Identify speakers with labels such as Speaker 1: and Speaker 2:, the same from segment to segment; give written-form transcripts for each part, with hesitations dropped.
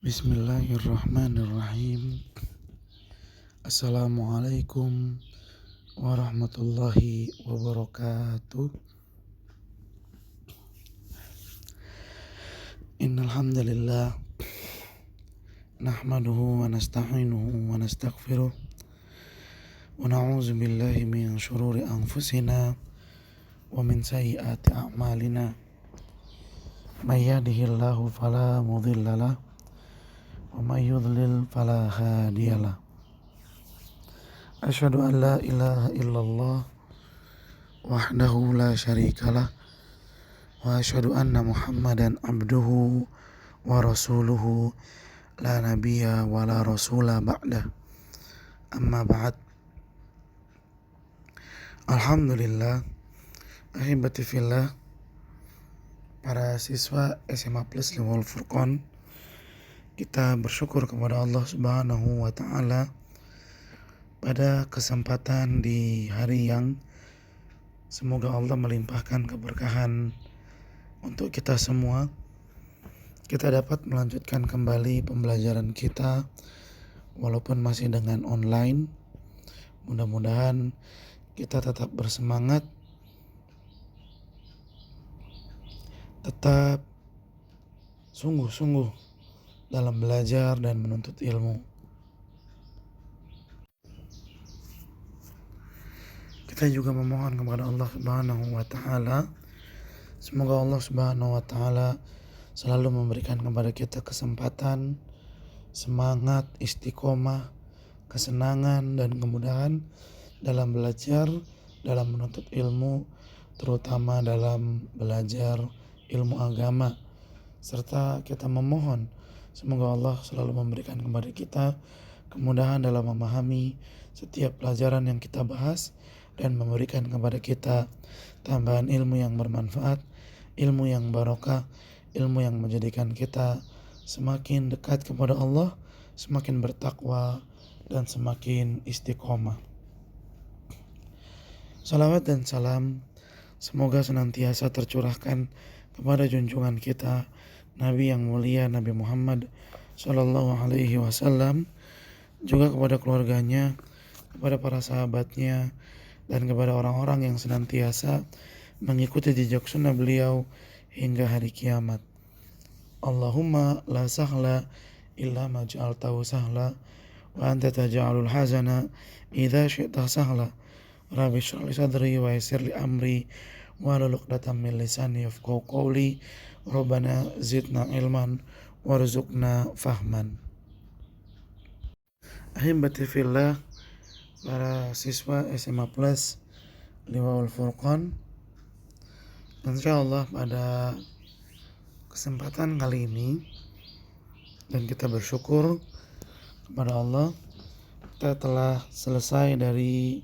Speaker 1: Bismillahirrahmanirrahim. Assalamualaikum warahmatullahi wabarakatuh. Innal hamdalillah nahmaduhu wa nasta'inuhu wa nastaghfiruh wa na'udzu billahi min shururi anfusina wa min sayyiati a'malina. May yahdihillahu fala mudhillalah wa may yudlil fala hadiyalah. Asyhadu an la ilaha illallah wahdahu la syarikalah wa asyhadu anna Muhammadan abduhu wa rasuluhu la nabiyya wa la rasula ba'dah. Amma ba'd. Alhamdulillah, ahibati fillah, para siswa SMA Plus Liwal Furqan, kita bersyukur kepada Allah Subhanahu wa taala pada kesempatan di hari yang semoga Allah melimpahkan keberkahan untuk kita semua. Kita dapat melanjutkan kembali pembelajaran kita walaupun masih dengan online. Mudah-mudahan kita tetap bersemangat, tetap sungguh-sungguh dalam belajar dan menuntut ilmu. Kita juga memohon kepada Allah Subhanahu wa taala, semoga Allah Subhanahu wa taala selalu memberikan kepada kita kesempatan, semangat, istiqomah, kesenangan dan kemudahan dalam belajar, dalam menuntut ilmu, terutama dalam belajar ilmu agama. Serta kita memohon semoga Allah selalu memberikan kepada kita kemudahan dalam memahami setiap pelajaran yang kita bahas dan memberikan kepada kita tambahan ilmu yang bermanfaat, ilmu yang barokah, ilmu yang menjadikan kita semakin dekat kepada Allah, semakin bertakwa dan semakin istiqomah. Salawat dan salam semoga senantiasa tercurahkan kepada junjungan kita Nabi yang mulia Nabi Muhammad Sallallahu Alaihi Wasallam, juga kepada keluarganya, kepada para sahabatnya, dan kepada orang-orang yang senantiasa mengikuti jejak sunnah beliau hingga hari kiamat. Allahumma la sahla illa ma ja'altahu sahla wa anta taj'alul hazana idza syi'ta sahla. Rabbi shrah li sadri wa yassir li amri wahlul 'uqdatam min lisani yafqahu qawli. Rabbana zidna ilman warzuqna fahman. Ahibati fillah, para siswa SMA Plus Liwal Furqan, insyaallah pada kesempatan kali ini, dan kita bersyukur kepada Allah, kita telah selesai dari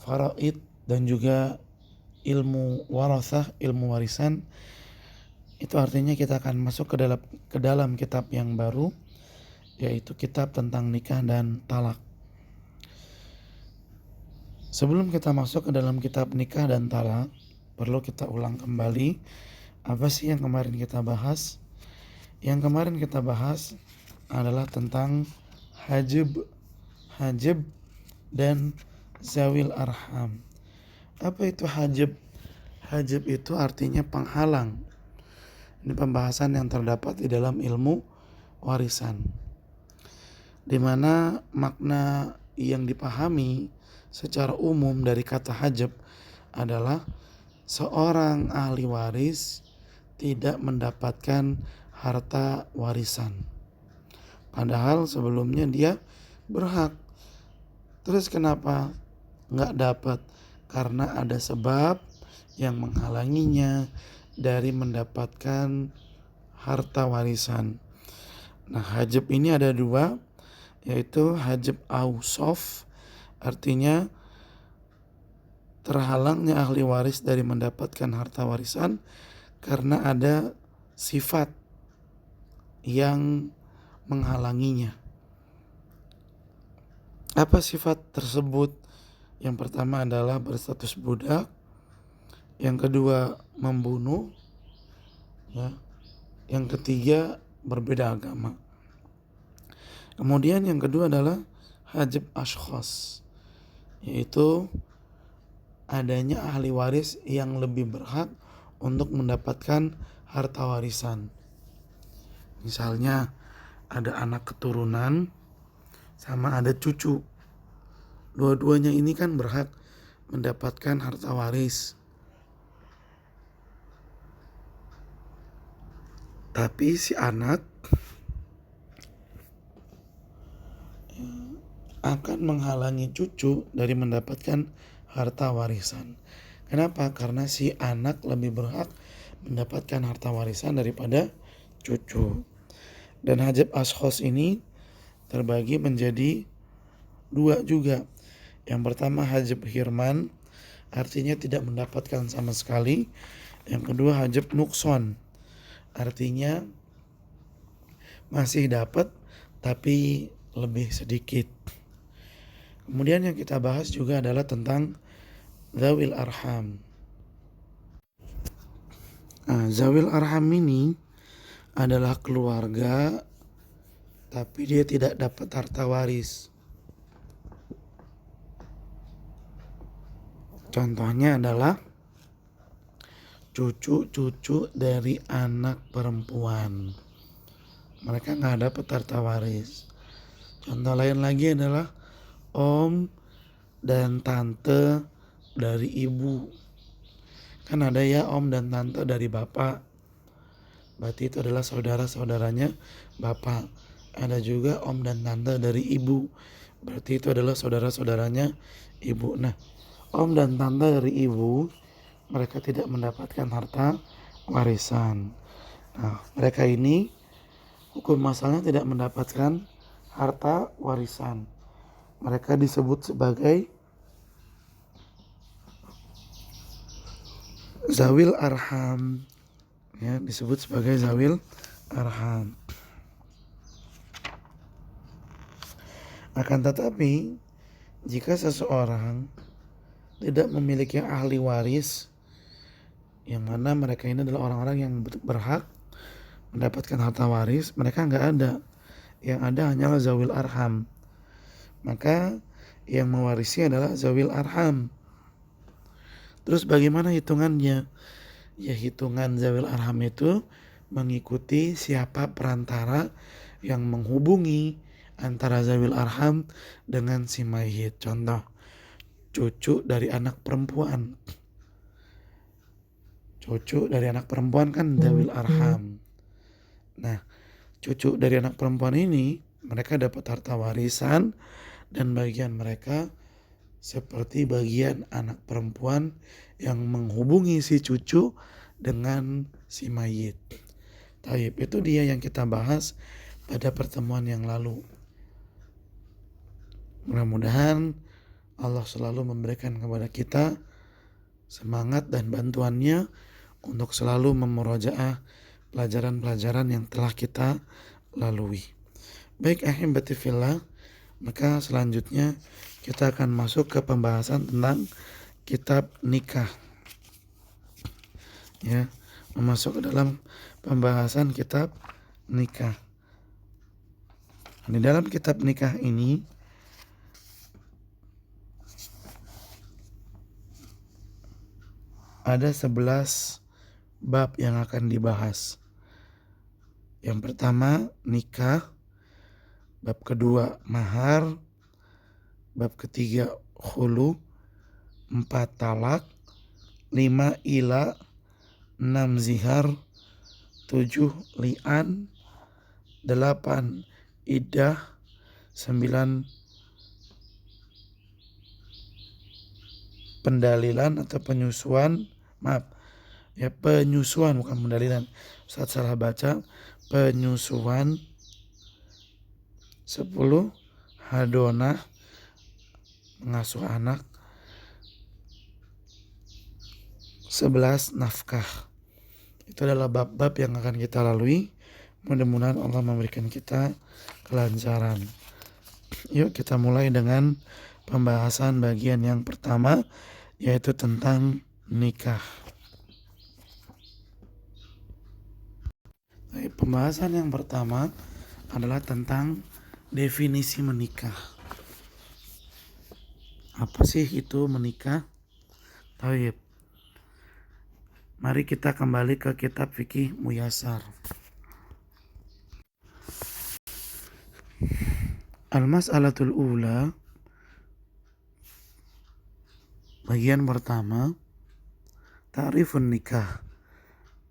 Speaker 1: faraid dan juga ilmu warathah, ilmu warisan. Itu artinya kita akan masuk ke dalam kitab yang baru, yaitu kitab tentang nikah dan talak. Sebelum kita masuk ke dalam kitab nikah dan talak, perlu kita ulang kembali apa sih yang kemarin kita bahas. Yang kemarin kita bahas adalah tentang hajib dan zawil arham. Apa itu hajib? Hajib itu artinya penghalang. Ini pembahasan yang terdapat di dalam ilmu warisan, di mana makna yang dipahami secara umum dari kata hajib adalah seorang ahli waris tidak mendapatkan harta warisan, padahal sebelumnya dia berhak. Terus kenapa nggak dapat? Karena ada sebab yang menghalanginya dari mendapatkan harta warisan. Nah, hajib ini ada dua, yaitu hajib ausof, artinya terhalangnya ahli waris dari mendapatkan harta warisan karena ada sifat yang menghalanginya. Apa sifat tersebut? Yang pertama adalah berstatus budak, yang kedua membunuh, ya. Yang ketiga berbeda agama. Kemudian yang kedua adalah hajab ashkhas, yaitu adanya ahli waris yang lebih berhak untuk mendapatkan harta warisan. Misalnya ada anak keturunan sama ada cucu. Dua-duanya ini kan berhak mendapatkan harta waris. Tapi si anak akan menghalangi cucu dari mendapatkan harta warisan. Kenapa? Karena si anak lebih berhak mendapatkan harta warisan daripada cucu. Dan hajab ashkhas ini terbagi menjadi dua juga. Yang pertama hajab hirman, artinya tidak mendapatkan sama sekali. Yang kedua hajab nukson, artinya masih dapat tapi lebih sedikit. Kemudian yang kita bahas juga adalah tentang zawil arham. Zawil arham ini adalah keluarga tapi dia tidak dapat harta waris. Contohnya adalah cucu-cucu dari anak perempuan. Mereka nggak dapat harta waris. Contoh lain lagi adalah om dan tante dari ibu. Kan ada ya om dan tante dari bapak, berarti itu adalah saudara-saudaranya bapak. Ada juga om dan tante dari ibu, berarti itu adalah saudara-saudaranya ibu. Nah, om dan tante dari ibu, mereka tidak mendapatkan harta warisan. Nah, mereka ini hukum asalnya tidak mendapatkan harta warisan. Mereka disebut sebagai zawil arham, ya, disebut sebagai zawil arham. Akan tetapi jika seseorang tidak memiliki ahli waris, yang mana mereka ini adalah orang-orang yang berhak mendapatkan harta waris, mereka nggak ada. Yang ada hanyalah zawil arham. Maka yang mewarisi adalah zawil arham. Terus bagaimana hitungannya? Ya, hitungan zawil arham itu mengikuti siapa perantara yang menghubungi antara zawil arham dengan si mayit. Contoh, cucu dari anak perempuan. Cucu dari anak perempuan kan zawil arham. Nah, cucu dari anak perempuan ini mereka dapat harta warisan dan bagian mereka seperti bagian anak perempuan yang menghubungi si cucu dengan si mayit. Taib, itu dia yang kita bahas pada pertemuan yang lalu. Mudah-mudahan Allah selalu memberikan kepada kita semangat dan bantuannya untuk selalu memurojaah pelajaran-pelajaran yang telah kita lalui. Baik, ahibati fillah, maka selanjutnya kita akan masuk ke pembahasan tentang kitab nikah. Ya, masuk ke dalam pembahasan kitab nikah. Di dalam kitab nikah ini ada 11 bab yang akan dibahas. Yang pertama nikah, bab kedua mahar, bab ketiga khulu, 4 talak, 5 ila, 6 zihar, 7 li'an, 8 iddah, 9 pendalilan atau penyusuan, penyusuan bukan pendalilan, Ustaz salah baca, penyusuan, 10 hadonah, mengasuh anak, 11 nafkah. Itu adalah bab-bab yang akan kita lalui. Mudah-mudahan Allah memberikan kita kelancaran. Yuk kita mulai dengan pembahasan bagian yang pertama, yaitu tentang nikah. Pembahasan yang pertama adalah tentang definisi menikah. Apa sih itu menikah? Taib. Mari kita kembali ke kitab Fikih Muyasar. Al-Mas'alatul Ula, bagian pertama, ta'rifun nikah,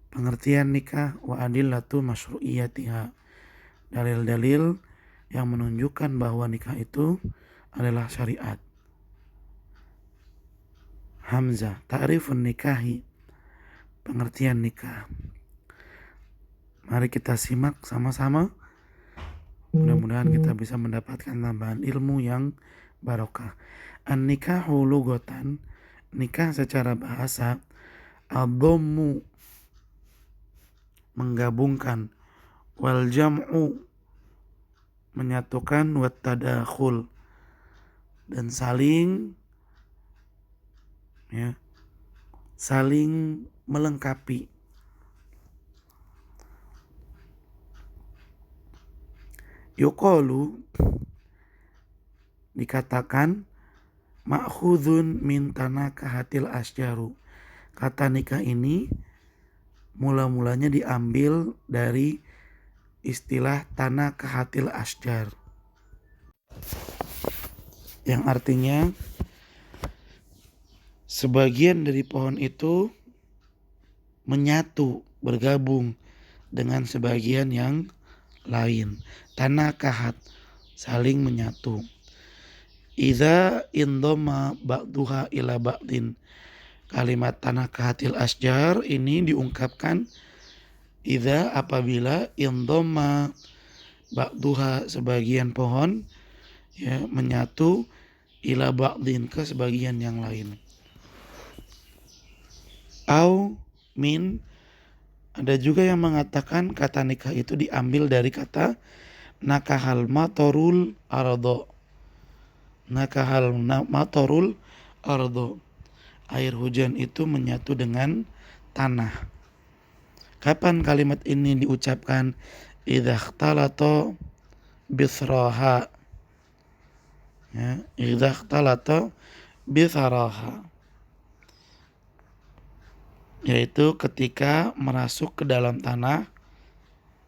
Speaker 1: pengertian nikah, wa adillatu masyru'iyatiha, dalil-dalil yang menunjukkan bahwa nikah itu adalah syariat. Hamzah, ta'rifun nikahi, pengertian nikah. Mari kita simak sama-sama. Mudah-mudahan kita bisa mendapatkan tambahan ilmu yang barokah. An-nikahu lugatan, nikah secara bahasa, ad-dhammu, menggabungkan, wal jam'u, menyatukan, wat tadakhul, dan saling melengkapi. Yuqalu, dikatakan, ma'khudhun min tanakahatil asjaru, kata nikah ini mula-mulanya diambil dari istilah tanakahatil asjar, yang artinya sebagian dari pohon itu menyatu, bergabung dengan sebagian yang lain. Tanakahat, saling menyatu. Idza indoma ba'duha ila ba'din, kalimat tanakahatil asjar ini diungkapkan idza, apabila indoma ba'duha, sebagian pohon menyatu, ila ba'din, ke sebagian yang lain. Au min, ada juga yang mengatakan kata nikah itu diambil dari kata nakahal matorul ardo. Nakahal matorul ardo, air hujan itu menyatu dengan tanah. Kapan kalimat ini diucapkan? Idza ikhtalata bisraha, idza ikhtalata bisaraha, yaitu ketika merasuk ke dalam tanah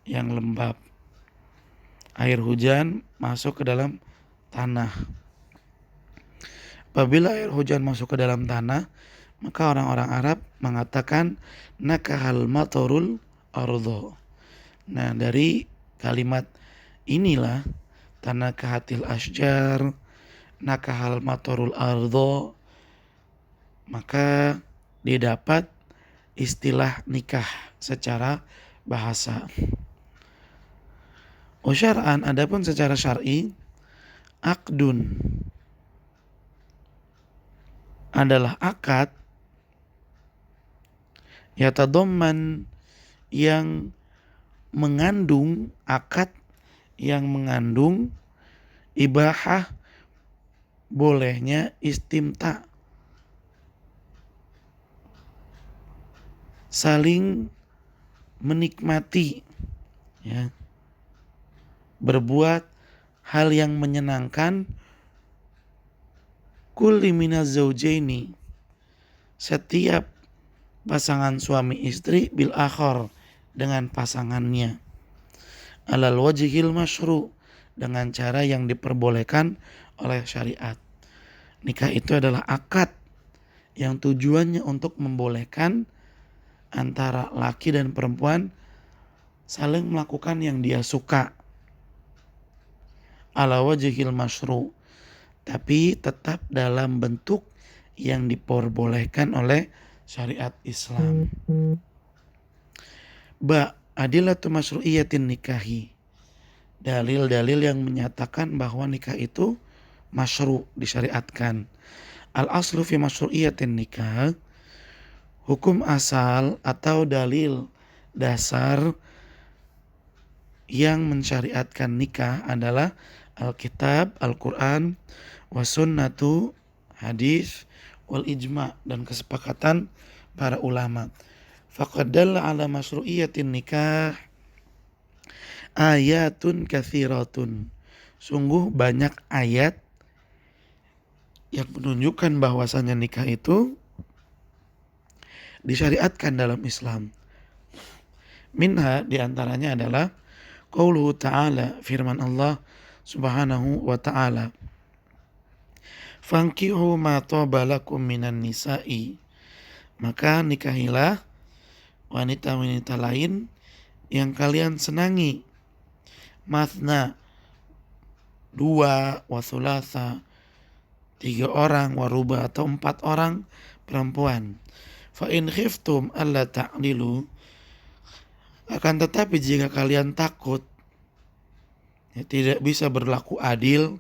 Speaker 1: yang lembab. Air hujan masuk ke dalam tanah. Apabila air hujan masuk ke dalam tanah, maka orang-orang Arab mengatakan nakahal matorul ardo. Nah, dari kalimat inilah tanakahatil asjar, nakahal matorul ardo, maka didapat istilah nikah secara bahasa. Syar'an, adapun secara syar'i, akdun adalah akad yatadamman, yang mengandung, akad yang mengandung ibahah, bolehnya istimta, saling menikmati, berbuat hal yang menyenangkan, kulli minaz zaujaini, setiap pasangan suami istri, bil akhar, dengan pasangannya, alal wajhil masyru', dengan cara yang diperbolehkan oleh syariat. Nikah itu adalah akad yang tujuannya untuk membolehkan antara laki dan perempuan saling melakukan yang dia suka, ala wajhil masyru', tapi tetap dalam bentuk yang diperbolehkan oleh syariat Islam. Adillatu masyru'iyatin nikahi, dalil-dalil yang menyatakan bahwa nikah itu masyru', disyariatkan. Al-aslu fi masyru'iyatin nikah, hukum asal atau dalil dasar yang mensyariatkan nikah adalah Alkitab, Al-Quran, wasunnatu, hadis, wal ijma', dan kesepakatan para ulama. Faqad dalla ala masyru'iyatin nikah, ayatun katsiratun. Sungguh banyak ayat yang menunjukkan bahwasannya nikah itu disyariatkan dalam Islam. Minha diantaranya adalah qauluhu ta'ala, firman Allah subhanahu wa ta'ala, fankihu ma taba lakum minan nisa'i, maka nikahilah wanita-wanita lain yang kalian senangi, mathna, 2, wa thulatha, 3 orang, wa ruba, atau 4 orang perempuan. Fa in khiftum alla ta'dilu, akan tetapi jika kalian takut tidak bisa berlaku adil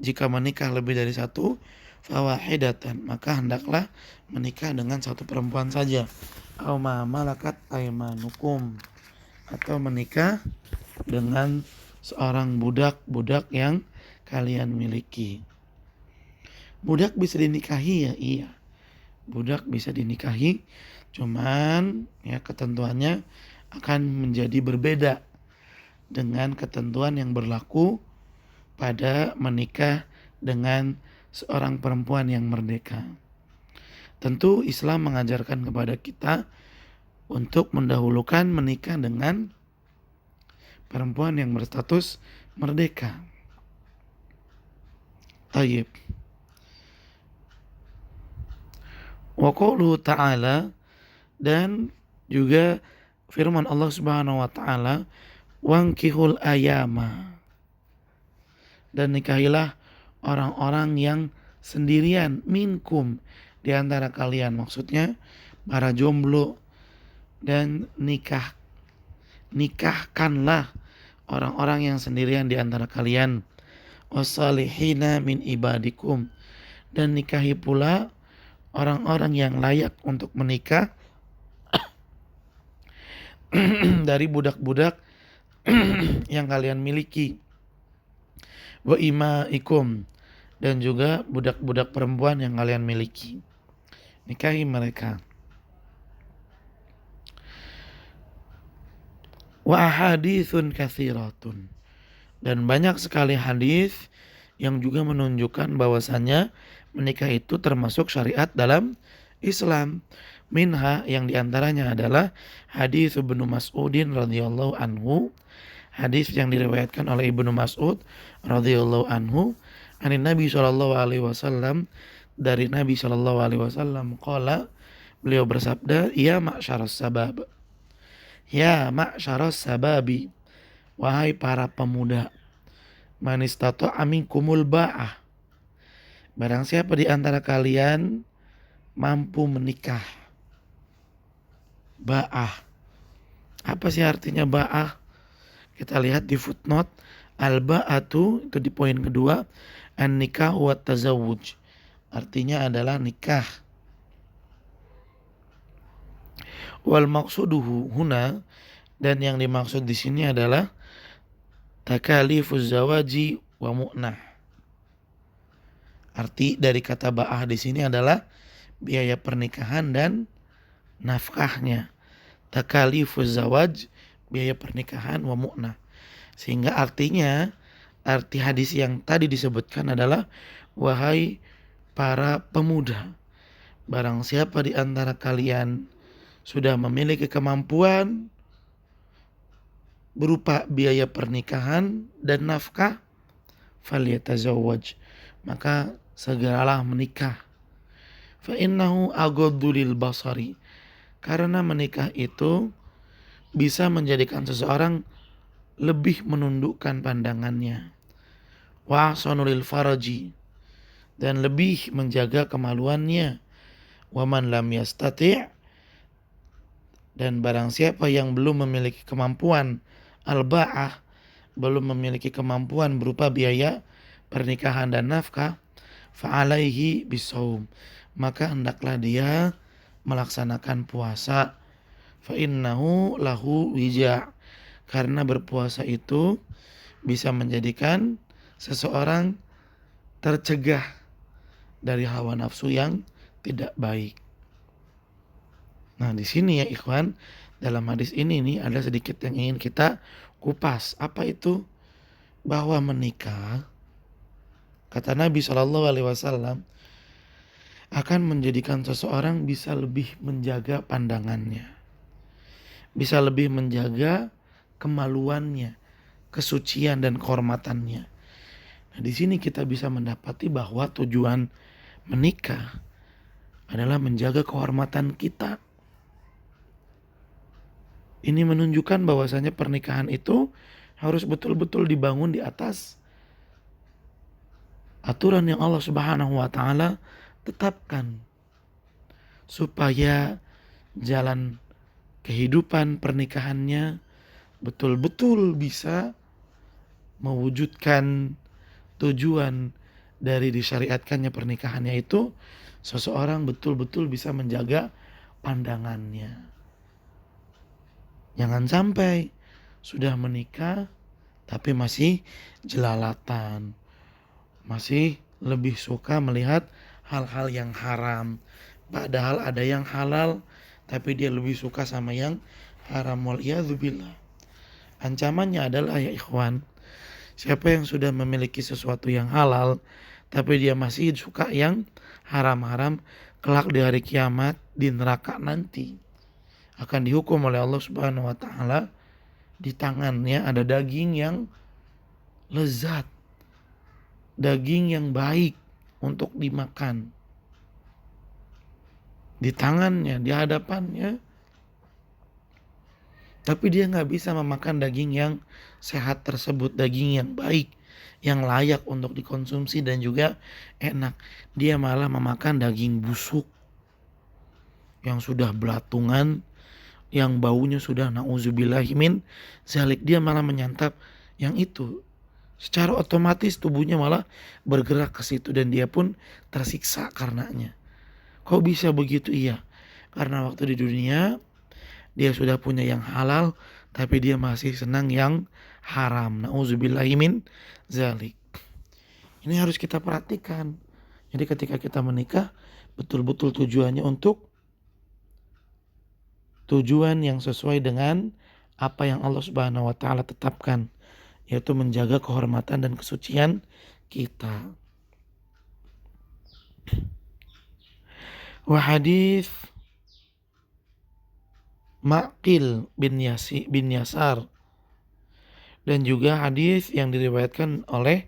Speaker 1: jika menikah lebih dari satu, fawahidatan, maka hendaklah menikah dengan satu perempuan saja, aw ma malakat aymanukum, atau menikah dengan seorang budak yang kalian miliki. Budak bisa dinikahi ya, iya. Budak bisa dinikahi, cuman ya ketentuannya akan menjadi berbeda dengan ketentuan yang berlaku pada menikah dengan seorang perempuan yang merdeka. Tentu Islam mengajarkan kepada kita untuk mendahulukan menikah dengan perempuan yang berstatus merdeka. Tayyib. Wa qauluhu ta'ala, dan juga firman Allah Subhanahu wa taala, wankihul ayama, dan nikahilah orang-orang yang sendirian, minkum, di antara kalian, maksudnya para jomblo, dan nikahkanlah orang-orang yang sendirian di antara kalian, wassalihina min ibadikum, dan nikahi pula orang-orang yang layak untuk menikah dari budak-budak yang kalian miliki, wa imaikum, dan juga budak-budak perempuan yang kalian miliki, nikahi mereka. Wa ahaditsun katsiratun, dan banyak sekali hadis yang juga menunjukkan bahwasannya menikah itu termasuk syariat dalam Islam. Minha, yang diantaranya adalah hadis Ibnu Mas'udin radhiyallahu anhu, hadis yang diriwayatkan oleh Ibnu Mas'ud radhiyallahu anhu, dari Nabi sallallahu alaihi wasallam, dari Nabi sallallahu alaihi wasallam, qala, beliau bersabda, ya ma'syaras sabab, ya ma'syaras sababi, wahai para pemuda, man istata'a minkumul ba'ah, barang siapa di antara kalian mampu menikah. Ba'ah, apa sih artinya ba'ah? Kita lihat di footnote, al-ba'atu, itu di poin kedua, an-nikah wa tazawuj, artinya adalah nikah. Wal maqsuduhu huna, dan yang dimaksud di sini adalah takalifuz zawaji wa mu'nah. Arti dari kata ba'ah di sini adalah biaya pernikahan dan nafkahnya. Takalifuz zawaj, biaya pernikahan, wa mu'nah. Sehingga artinya, arti hadis yang tadi disebutkan adalah, wahai para pemuda, barang siapa di antara kalian sudah memiliki kemampuan berupa biaya pernikahan dan nafkah, falyatazawwaj, maka segeralah menikah. Fa innahu aghaddu lil basari, karena menikah itu bisa menjadikan seseorang lebih menundukkan pandangannya. Wa ahsanu lil faraji, dan lebih menjaga kemaluannya. Wa man lam yastati', dan barang siapa yang belum memiliki kemampuan al-ba'ah, belum memiliki kemampuan berupa biaya pernikahan dan nafkah, fa'alaihi bisawm, maka hendaklah dia melaksanakan puasa. Fa innahu lahu wija', karena berpuasa itu bisa menjadikan seseorang tercegah dari hawa nafsu yang tidak baik. Nah, di sini ya ikhwan, dalam hadis ini nih ada sedikit yang ingin kita kupas. Apa itu? Bahwa menikah, kata Nabi SAW, akan menjadikan seseorang bisa lebih menjaga pandangannya, bisa lebih menjaga kemaluannya, kesucian dan kehormatannya. Nah, di sini kita bisa mendapati bahwa tujuan menikah adalah menjaga kehormatan kita. Ini menunjukkan bahwasanya pernikahan itu harus betul-betul dibangun di atas aturan yang Allah Subhanahu wa taala tetapkan, supaya jalan kehidupan pernikahannya betul-betul bisa mewujudkan tujuan dari disyariatkannya pernikahannya, itu seseorang betul-betul bisa menjaga pandangannya. Jangan sampai sudah menikah tapi masih jelalatan, masih lebih suka melihat hal-hal yang haram, padahal ada yang halal tapi dia lebih suka sama yang haram. Waliyadzubillah. Ancamannya adalah, ya ikhwan, siapa yang sudah memiliki sesuatu yang halal tapi dia masih suka yang haram-haram, kelak di hari kiamat di neraka nanti akan dihukum oleh Allah Subhanahu wa taala. Di tangannya ada daging yang lezat, daging yang baik untuk dimakan. Di tangannya, di hadapannya, tapi dia nggak bisa memakan daging yang sehat tersebut, daging yang baik, yang layak untuk dikonsumsi dan juga enak. Dia malah memakan daging busuk yang sudah belatungan, yang baunya sudah na'udzubillahimin zalik. Dia malah menyantap yang itu. Secara otomatis tubuhnya malah bergerak ke situ dan dia pun tersiksa karenanya. Kok bisa begitu? Iya, karena waktu di dunia dia sudah punya yang halal tapi dia masih senang yang haram. Na'udzubillahimin zalik. Ini harus kita perhatikan. Jadi ketika kita menikah, betul-betul tujuannya untuk tujuan yang sesuai dengan apa yang Allah Subhanahu wa taala tetapkan, yaitu menjaga kehormatan dan kesucian kita. Wa hadis Maqil bin Yasar, dan juga hadis yang diriwayatkan oleh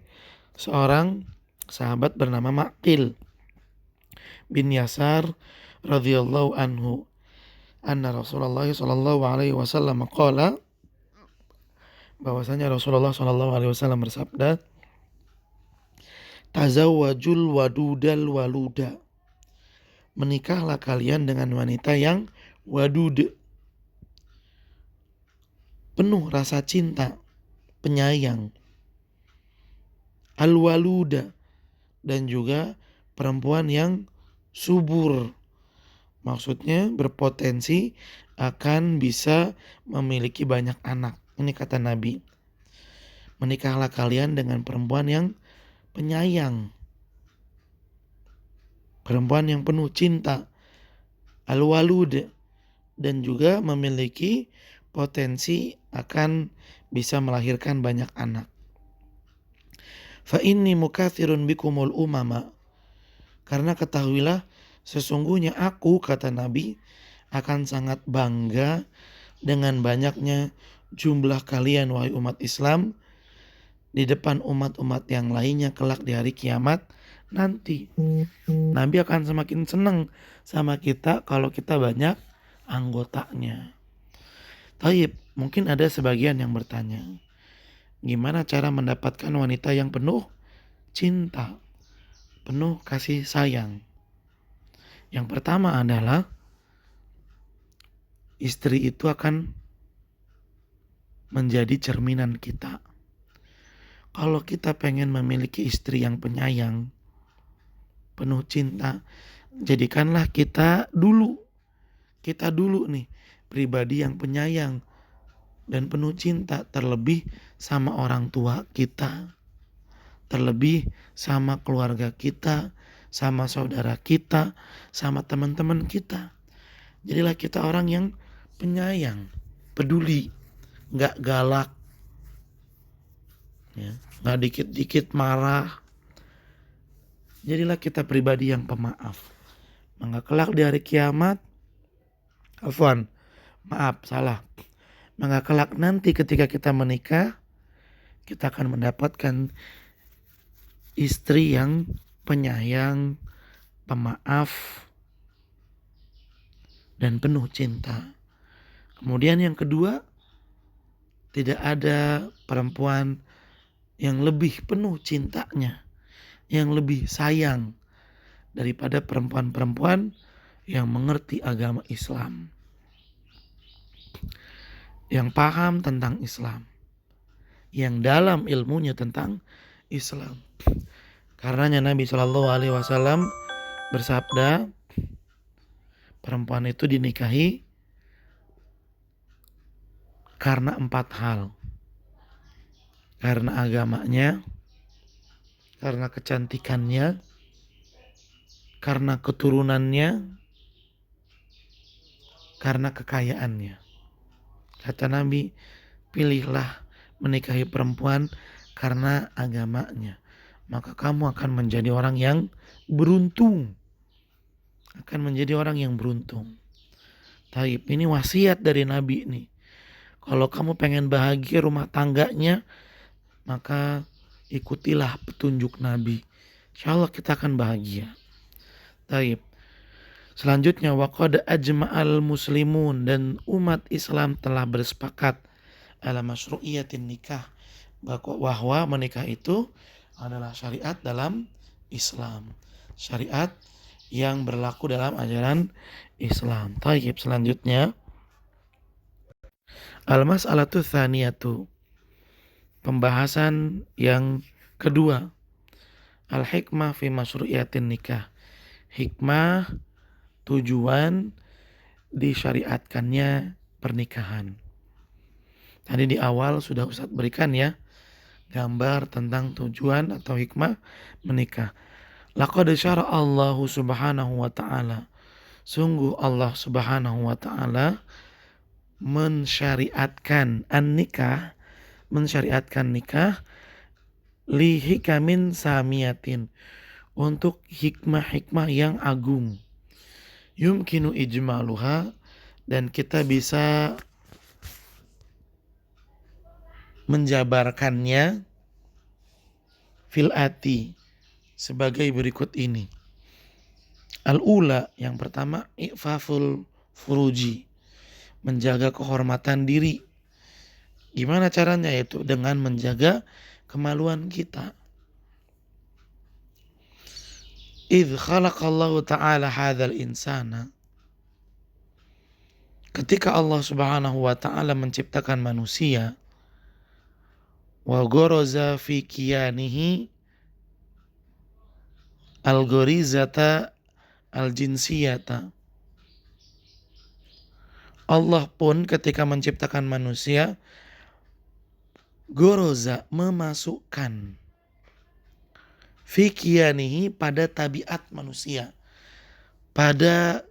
Speaker 1: seorang sahabat bernama Maqil bin Yasar radhiyallahu anhu, anna Rasulullah sallallahu alaihi wasallam qala, bahwasanya Rasulullah sallallahu alaihi wasallam bersabda, tazawwajul wadudal waluda, menikahlah kalian dengan wanita yang wadud, penuh rasa cinta, penyayang, al-waluda, dan juga perempuan yang subur, maksudnya berpotensi akan bisa memiliki banyak anak. Ini kata Nabi, menikahlah kalian dengan perempuan yang penyayang, perempuan yang penuh cinta, al-walud, dan juga memiliki potensi akan bisa melahirkan banyak anak. Fa inni mukatsirun bikumul umama, karena ketahuilah sesungguhnya aku, kata Nabi, akan sangat bangga dengan banyaknya jumlah kalian wahai umat Islam di depan umat-umat yang lainnya kelak di hari kiamat nanti. Nabi akan semakin senang sama kita kalau kita banyak anggotanya. Taib, mungkin ada sebagian yang bertanya, gimana cara mendapatkan wanita yang penuh cinta, penuh kasih sayang? Yang pertama adalah istri itu akan menjadi cerminan kita. Kalau kita pengen memiliki istri yang penyayang, penuh cinta, jadikanlah kita dulu nih pribadi yang penyayang dan penuh cinta, terlebih sama orang tua kita, terlebih sama keluarga kita, sama saudara kita, sama teman-teman kita. Jadilah kita orang yang penyayang, peduli, gak galak, ya, nggak dikit-dikit marah. Jadilah kita pribadi yang pemaaf. Maka kelak di hari kiamat, maka kelak nanti ketika kita menikah, kita akan mendapatkan istri yang penyayang, pemaaf, dan penuh cinta. Kemudian yang kedua, tidak ada perempuan yang lebih penuh cintanya, yang lebih sayang daripada perempuan-perempuan yang mengerti agama Islam, yang paham tentang Islam, yang dalam ilmunya tentang Islam. Karenanya Nabi Shallallahu Alaihi Wasallam bersabda, perempuan itu dinikahi karena 4 hal. Karena agamanya, karena kecantikannya, karena keturunannya, karena kekayaannya. Kata Nabi, pilihlah menikahi perempuan karena agamanya. Maka kamu akan menjadi orang yang beruntung. Akan menjadi orang yang beruntung. Taib, ini wasiat dari Nabi nih. Kalau kamu pengen bahagia rumah tangganya, maka ikutilah petunjuk Nabi. Insya Allah kita akan bahagia. Taib. Selanjutnya, waqad ajma'al muslimun, dan umat Islam telah bersepakat ala masyru'iyatin nikah, bahwa menikah itu adalah syariat dalam Islam. Syariat yang berlaku dalam ajaran Islam. Taib. Selanjutnya, al-mas'alatu tsaniyatu, pembahasan yang kedua, al-hikmah fi masyru'iyatin nikah, hikmah tujuan disyariatkannya pernikahan. Tadi di awal sudah Ustadz berikan ya gambar tentang tujuan atau hikmah menikah. Laqad syara'a Allahu subhanahu wa ta'ala, sungguh Allah subhanahu wa ta'ala mensyariatkan nikah li hikamin samiyatin, untuk hikmah-hikmah yang agung, yumkinu ijmaluha, dan kita bisa menjabarkannya fil ati, sebagai berikut ini. Al-ula, yang pertama, i'faful furuji, menjaga kehormatan diri. Gimana caranya? Yaitu dengan menjaga kemaluan kita. Idh khalaqallahu ta'ala hadzal insana, ketika Allah subhanahu wa ta'ala menciptakan manusia, wa gharaza fi kiyanihi al-ghorizata al-jinsiyata, Allah pun ketika menciptakan manusia, goroza, memasukkan, fikiyanihi, pada tabiat manusia, pada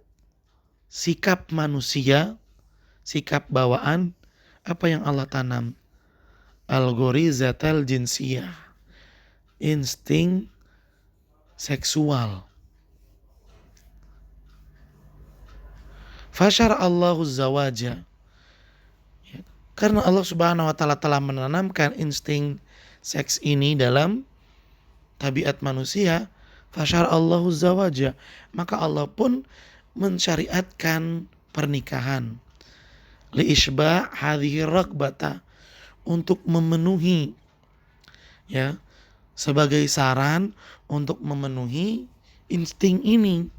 Speaker 1: sikap manusia, sikap bawaan, apa yang Allah tanam? Al-ghorizatal jinsiyah, insting seksual. Fasyara Allahu zawaja, karena Allah subhanahu wa ta'ala telah menanamkan insting seks ini dalam tabiat manusia, fasyara Allahu zawaja, maka Allah pun mensyariatkan pernikahan, li isba' hadhihi ragbata, untuk memenuhi, ya, sebagai saran untuk memenuhi insting ini.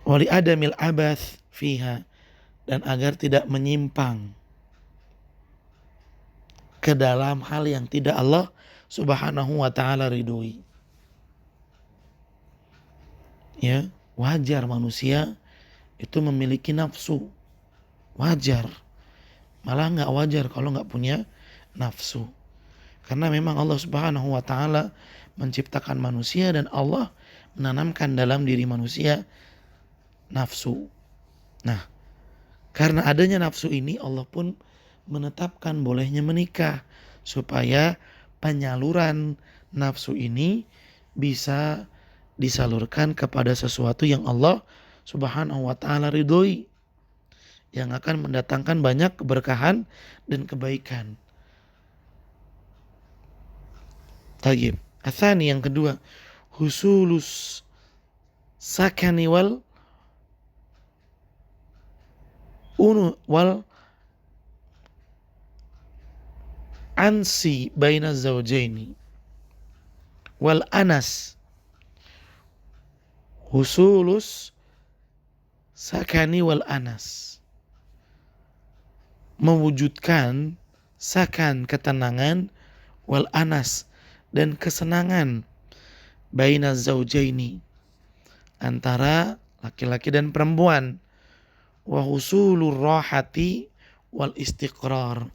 Speaker 1: Wali adamil abath fiha, dan agar tidak menyimpang ke dalam hal yang tidak Allah subhanahu wa ta'ala ridhoi. Ya, wajar manusia itu memiliki nafsu, wajar. Malah gak wajar kalau gak punya nafsu, karena memang Allah subhanahu wa ta'ala menciptakan manusia, dan Allah menanamkan dalam diri manusia nafsu. Nah, karena adanya nafsu ini, Allah pun menetapkan bolehnya menikah supaya penyaluran nafsu ini bisa disalurkan kepada sesuatu yang Allah Subhanahu wa taala ridhoi, yang akan mendatangkan banyak keberkahan dan kebaikan. Tayyib. Atsani, yang kedua, husulus sakani wal ansi baina zawjaini wal anas. Husulus sakani wal anas, mewujudkan sakan, ketenangan, wal anas, dan kesenangan, baina zaujaini, antara laki-laki dan perempuan, wa husulur rahati wal istiqrar,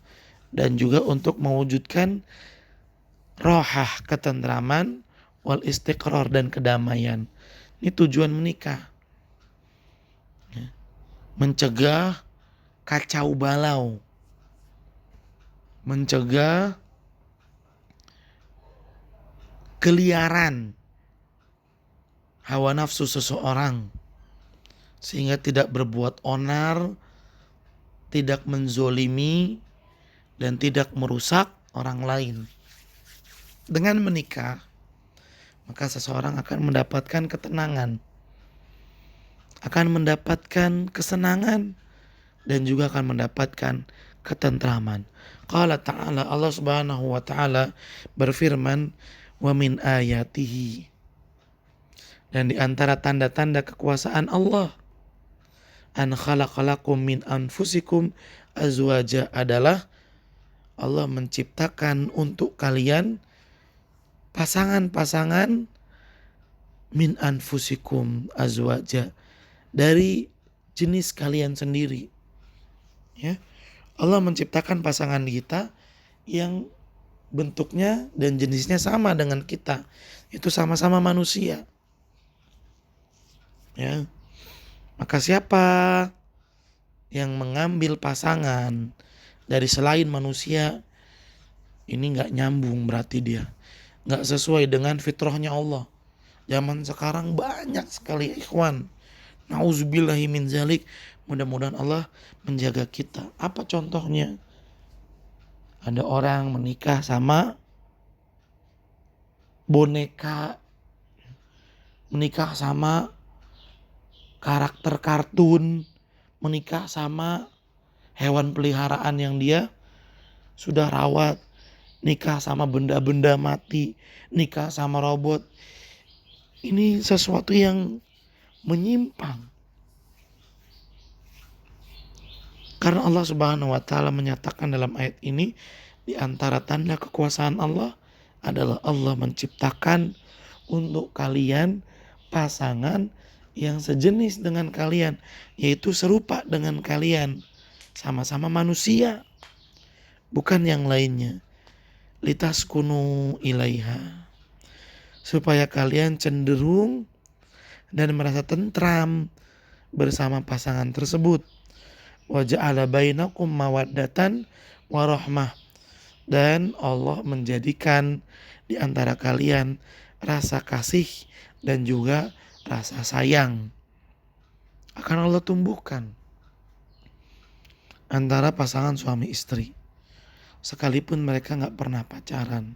Speaker 1: dan juga untuk mewujudkan rohah, ketentraman, wal istiqrar, dan kedamaian. Ini tujuan menikah, mencegah kacau balau, mencegah keliaran hawa nafsu seseorang, sehingga tidak berbuat onar, tidak menzolimi, dan tidak merusak orang lain. Dengan menikah, maka seseorang akan mendapatkan ketenangan, akan mendapatkan kesenangan, dan juga akan mendapatkan ketentraman. Qala ta'ala, Allah Subhanahu wa taala berfirman, wa min ayatihi, dan di antara tanda-tanda kekuasaan Allah, an khalaqalakum min anfusikum azwaja, adalah Allah menciptakan untuk kalian pasangan-pasangan, min anfusikum azwaja, dari jenis kalian sendiri. Ya, Allah menciptakan pasangan kita yang bentuknya dan jenisnya sama dengan kita, itu sama-sama manusia. Ya, maka siapa yang mengambil pasangan dari selain manusia, ini nggak nyambung, berarti dia nggak sesuai dengan fitrahnya Allah. Zaman sekarang banyak sekali ikhwan, nauzubillahi min zalik. Mudah-mudahan Allah menjaga kita. Apa contohnya? Ada orang menikah sama boneka, menikah sama karakter kartun, menikah sama hewan peliharaan yang dia sudah rawat, nikah sama benda-benda mati, nikah sama robot. Ini sesuatu yang menyimpang. Karena Allah Subhanahu wa taala menyatakan dalam ayat ini, di antara tanda kekuasaan Allah adalah Allah menciptakan untuk kalian pasangan yang sejenis dengan kalian, yaitu serupa dengan kalian, sama-sama manusia, bukan yang lainnya. Litaskunu ilaiha, supaya kalian cenderung dan merasa tentram bersama pasangan tersebut. Wa ja'ala bainakum mawaddatan wa rahmah, dan Allah menjadikan di antara kalian rasa kasih dan juga rasa sayang. Akan Allah tumbuhkan antara pasangan suami istri, sekalipun mereka gak pernah pacaran,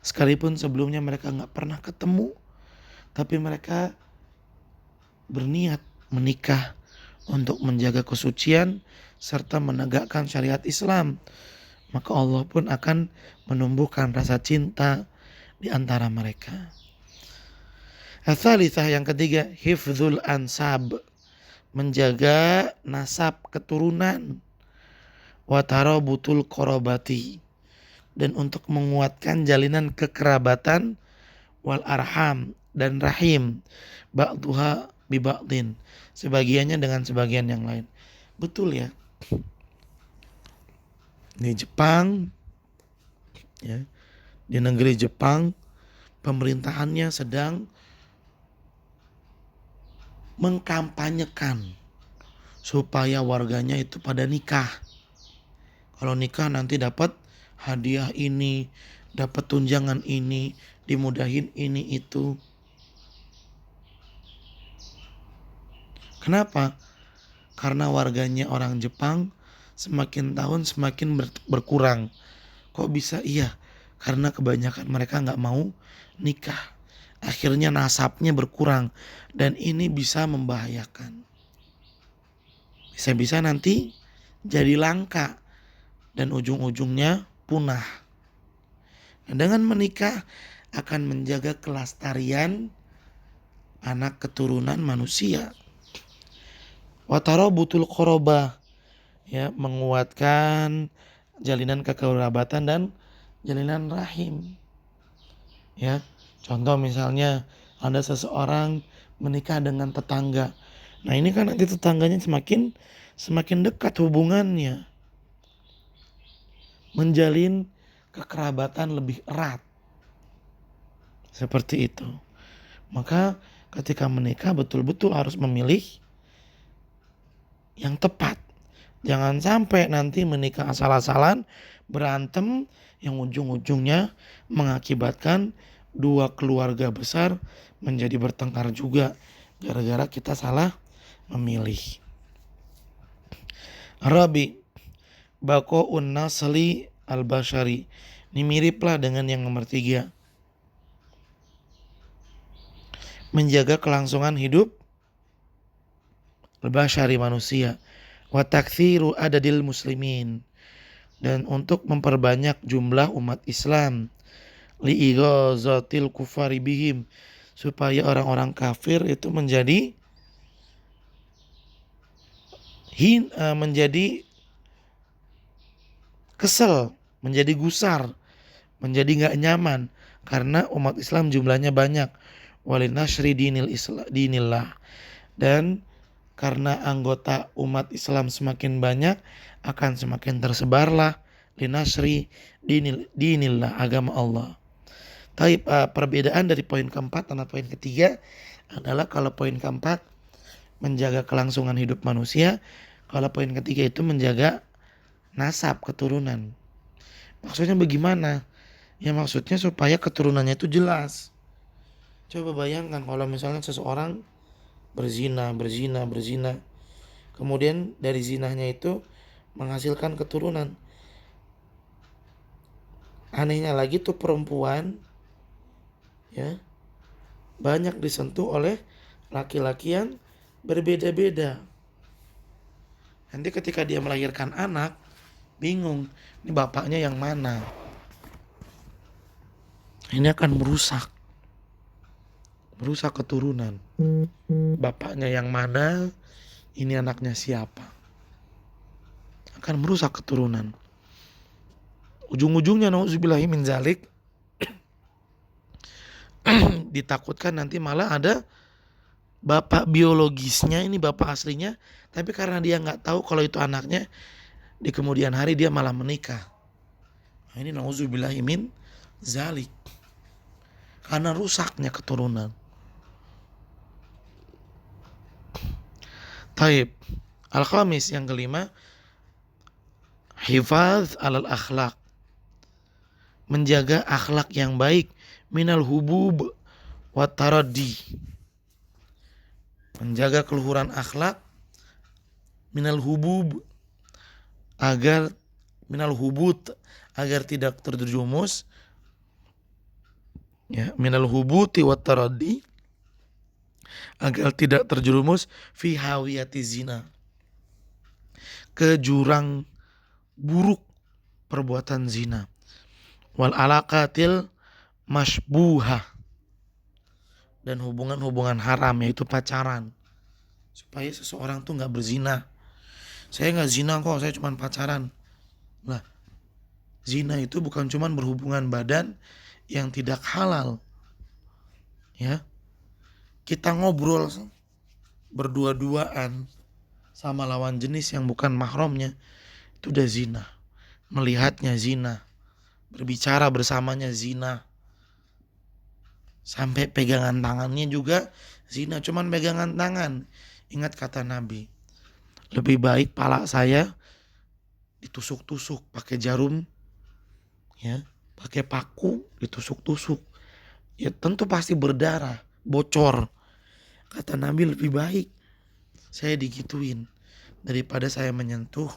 Speaker 1: sekalipun sebelumnya mereka gak pernah ketemu, tapi mereka berniat menikah untuk menjaga kesucian serta menegakkan syariat Islam, maka Allah pun akan menumbuhkan rasa cinta di antara mereka. Ats-tsalitsah, yang ketiga, hifdzul ansab, menjaga nasab keturunan, wa tarabutul qarabati, dan untuk menguatkan jalinan kekerabatan, wal arham, dan rahim, ba'duha bi ba'din, sebagiannya dengan sebagian yang lain. Betul ya, di Jepang, ya, di negeri Jepang, pemerintahannya sedang mengkampanyekan supaya warganya itu pada nikah. Kalau nikah nanti dapat hadiah ini, dapat tunjangan ini, dimudahin ini itu. Kenapa? Karena warganya orang Jepang semakin tahun semakin berkurang. Kok bisa? Iya, karena kebanyakan mereka nggak mau nikah. Akhirnya nasabnya berkurang dan ini bisa membahayakan. Bisa-bisa nanti jadi langka dan ujung-ujungnya punah. Nah, dengan menikah akan menjaga kelestarian anak keturunan manusia. Watarabutul qurabah, ya, menguatkan jalinan kekerabatan dan jalinan rahim. Ya, contoh misalnya ada seseorang menikah dengan tetangga. Nah, ini kan nanti tetangganya semakin dekat hubungannya. Menjalin kekerabatan lebih erat. Seperti itu. Maka ketika menikah betul-betul harus memilih yang tepat. Jangan sampai nanti menikah asal-asalan, berantem yang ujung-ujungnya mengakibatkan dua keluarga besar menjadi bertengkar juga gara-gara kita salah memilih. Rabi, Bako'un nasli al-bashari. Ini miriplah dengan yang nomor 3. Menjaga kelangsungan hidup al-bashari manusia. Wa taktsiru adadil muslimin. Dan untuk memperbanyak jumlah umat Islam. Li'ighazatil kufari bihim. Supaya orang-orang kafir itu menjadi kesel, menjadi gusar, menjadi gak nyaman karena umat Islam jumlahnya banyak. Walinashri dinillah, dan karena anggota umat Islam semakin banyak akan semakin tersebarlah linashri dinillah, agama Allah. Tapi perbedaan dari poin keempat dan poin ketiga adalah kalau poin keempat menjaga kelangsungan hidup manusia, kalau poin ketiga itu menjaga nasab keturunan. Maksudnya bagaimana? Ya maksudnya supaya keturunannya itu jelas. Coba bayangkan kalau misalnya seseorang berzina. Kemudian dari zinahnya itu menghasilkan keturunan. Anehnya lagi tuh perempuan ya banyak disentuh oleh laki-laki yang berbeda-beda. Nanti ketika dia melahirkan anak, bingung, ini bapaknya yang mana? Ini akan merusak keturunan. Bapaknya yang mana? Ini anaknya siapa? Akan merusak keturunan. Ujung-ujungnya nauzubillahi min zalik ditakutkan nanti malah ada bapak biologisnya, ini bapak aslinya, tapi karena dia nggak tahu kalau itu anaknya, di kemudian hari dia malah menikah. Nah, ini nauzubillahi min zalik. Karena rusaknya keturunan. Taib. Al-khamis, yang kelima, hifaz alal akhlak. Menjaga akhlak yang baik, minal hubub wa taraddi. Menjaga keluhuran akhlak, minal hubub, agar minal hubut, agar tidak terjerumus, ya, minal hubuti wa taraddi, agar tidak terjerumus fi hawiyati zina, ke jurang buruk perbuatan zina, wal alaqatil masbuhah, dan hubungan-hubungan haram, yaitu pacaran. Supaya seseorang tuh gak berzina. Saya gak zina kok, saya cuma pacaran. Lah, zina itu bukan cuma berhubungan badan yang tidak halal. Ya, kita ngobrol berdua-duaan sama lawan jenis yang bukan mahramnya, itu udah zina. Melihatnya zina, berbicara bersamanya zina, sampai pegangan tangannya juga zina. Cuman pegangan tangan. Ingat kata Nabi, lebih baik pala saya ditusuk-tusuk pakai jarum, ya, pakai paku ditusuk-tusuk, ya tentu pasti berdarah, bocor. Kata Nabi, lebih baik saya digituin daripada saya menyentuh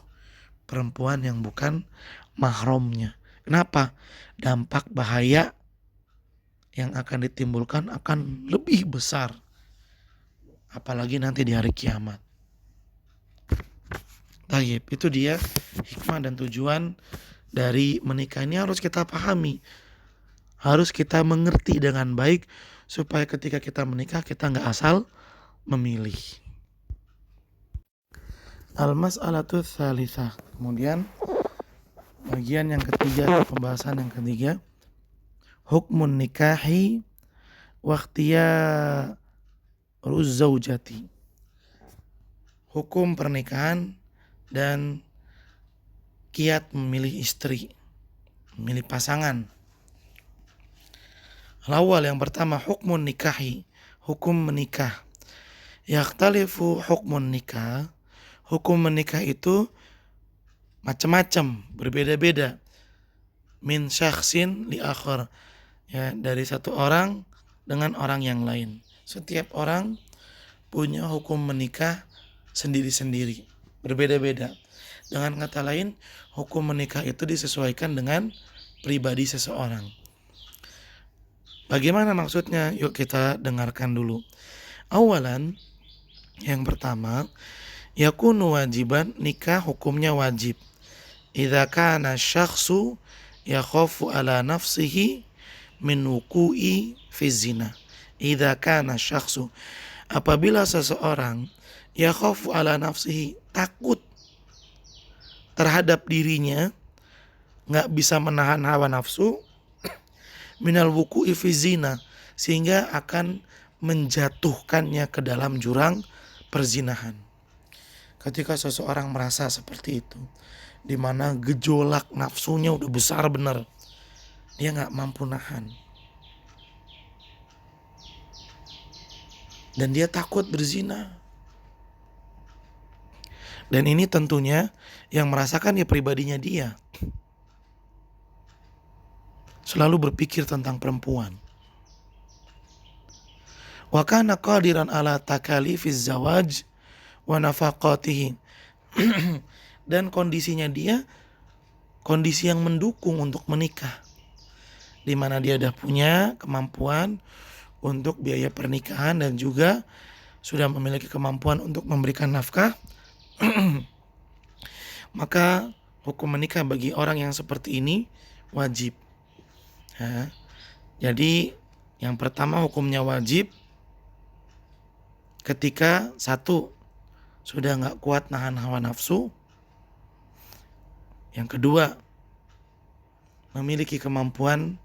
Speaker 1: perempuan yang bukan mahramnya. Kenapa? Dampak bahaya yang akan ditimbulkan akan lebih besar, apalagi nanti di hari kiamat. Tayyib, itu dia hikmah dan tujuan dari menikah. Ini harus kita pahami, harus kita mengerti dengan baik, supaya ketika kita menikah kita nggak asal memilih. Al-mas'alatu tsalitsah. Kemudian bagian yang ketiga, pembahasan yang ketiga, hukmun nikahi wa ikhtiyaruz zaujati. Hukum pernikahan dan kiat memilih istri, memilih pasangan. Awal yang pertama, hukmun nikahi, hukum menikah. Yakhtalifu hukmun nikah, hukum menikah itu macam-macam, berbeda-beda. Min syakhsin li akhar, ya, dari satu orang dengan orang yang lain. Setiap orang punya hukum menikah sendiri-sendiri, berbeda-beda. Dengan kata lain, hukum menikah itu disesuaikan dengan pribadi seseorang. Bagaimana maksudnya? Yuk kita dengarkan dulu. Awalan, yang pertama, yakunu wajiban, nikah hukumnya wajib. Idza kana syakhsu yakhafu ala nafsihi min wuqu'i fi zina. Idza kana syakhsu, apabila seseorang yakhafu ala nafsihi, takut terhadap dirinya, nggak bisa menahan hawa nafsu, minal wuqu'i fi zina, sehingga akan menjatuhkannya ke dalam jurang perzinahan. Ketika seseorang merasa seperti itu, di mana gejolak nafsunya udah besar benar, dia nggak mampu nahan, dan dia takut berzina. Dan ini tentunya yang merasakan ya pribadinya dia. Selalu berpikir tentang perempuan. Wa kana qadiran ala takalifiz zawaj wa nafaqatihi. Dan kondisinya dia kondisi yang mendukung untuk menikah, di mana dia udah punya kemampuan untuk biaya pernikahan dan juga sudah memiliki kemampuan untuk memberikan nafkah. Maka hukum menikah bagi orang yang seperti ini wajib. Ya. Jadi yang pertama, hukumnya wajib ketika satu, sudah gak kuat nahan hawa nafsu. Yang kedua, memiliki kemampuan